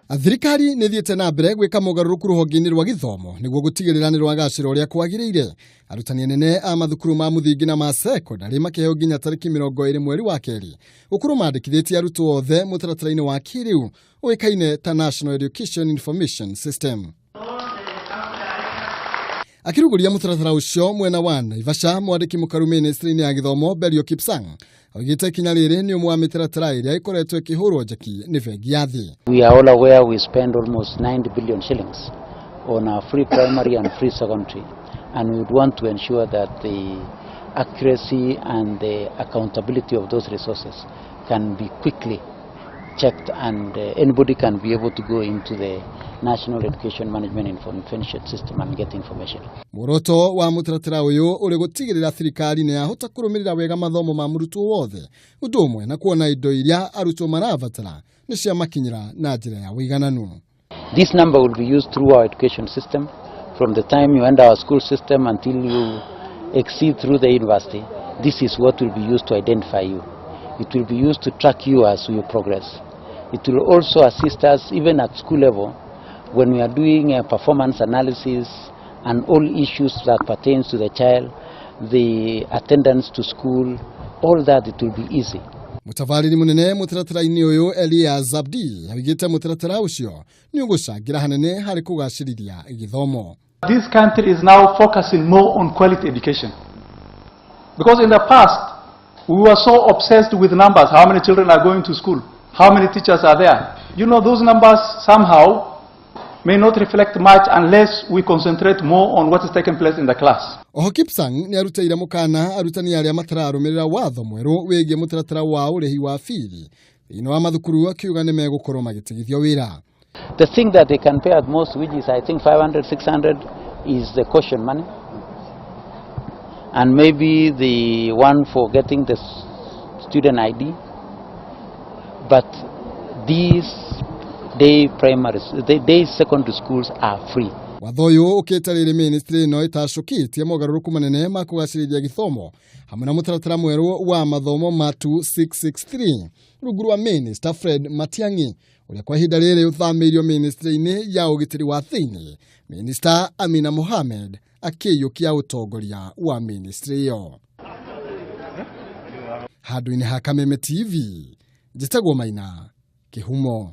Thirikari nĩ thiĩte na mbere gwĩka mogarũrũku rũhonge-inĩ rwa gĩthomo nĩguo gũtigĩrĩra nĩ rwagacĩra ũrĩa kwagĩrĩire. Arutani anene a mathukuru ma muthingi na ma thekondari makĩheo nginya tariki 20 mweri wa keeri gũkorwo mandikithitie arutwo othe mutaratara-inĩ wa kiriu ũĩkaine ta National Education Information System. Akiruguria mutaratara ucio mwena wa Naivasha, mwandiki mukaru ministry-inĩ ya githomo Berio Kipsang oigĩte kinya rĩrĩ nĩ ũmwe wa mĩtaratara ĩrĩa ĩkoretwo ĩkĩhũrwo njeki nĩ bengi ya thĩ. We are all aware we spend almost 90 billion shillings on our free primary and free secondary, and we would want to ensure that the accuracy and the accountability of those resources can be quickly checked, and anybody can be able to go into the National Education Management Information System and get information. Muoroto wa mutaratara uyu uri gutigirira thirikari ni yahota kurumirira wega mathomo ma murutwo wothe undu umwe na kuona indo iria arutwo marabatara ni cia makinyira na njira ya wigananu. This number will be used through our education system from the time you enter our school system until you exceed through the university. This is what will be used to identify you. It will be used to track you as you progress. It will also assist us even at school level when we are doing a performance analysis and all issues that pertains to the child, the attendance to school, all that it will be easy. Mutavariri munene mutaratara-ini uyu Elia Zabdi abigite mutaratara ucio ni ugucangira hanene hari kugacirithia githomo. This country is now focusing more on quality education, because in the past we were so obsessed with numbers. How many children are going to school? How many teachers are there? You know, those numbers somehow may not reflect much unless we concentrate more on what is taking place in the class. Oho Kipsang ni arutaire mukana arutani aria matararumirira watho mweru wigie mutaratara wa urehi wa fili thĩinĩ wa mathukuru akiuga nĩ megũkorwo magĩtigithio wĩra. The thing that they can pay at most, which is I think 500-600, is the caution money, and maybe the one for getting the student ID. But these day secondary schools are free. Watho uyu ukitarire ministry no itashukitie mogarũrũku manene ma kugacirithia githomo hamwe na mutaratara mweru wa mathomo ma 2663 rungu rwa Minister Fred Matiang'i uria kwa ihinda rĩrĩ ũthamirio ministry-inĩ ya ũgitĩri wa thĩinĩ. Minister Amina Mohamed akĩiyũkia ũtongoria wa ministry ĩyo. Handũ-inĩ ha Kameme TV, njĩtagwo Maina Kĩhumo.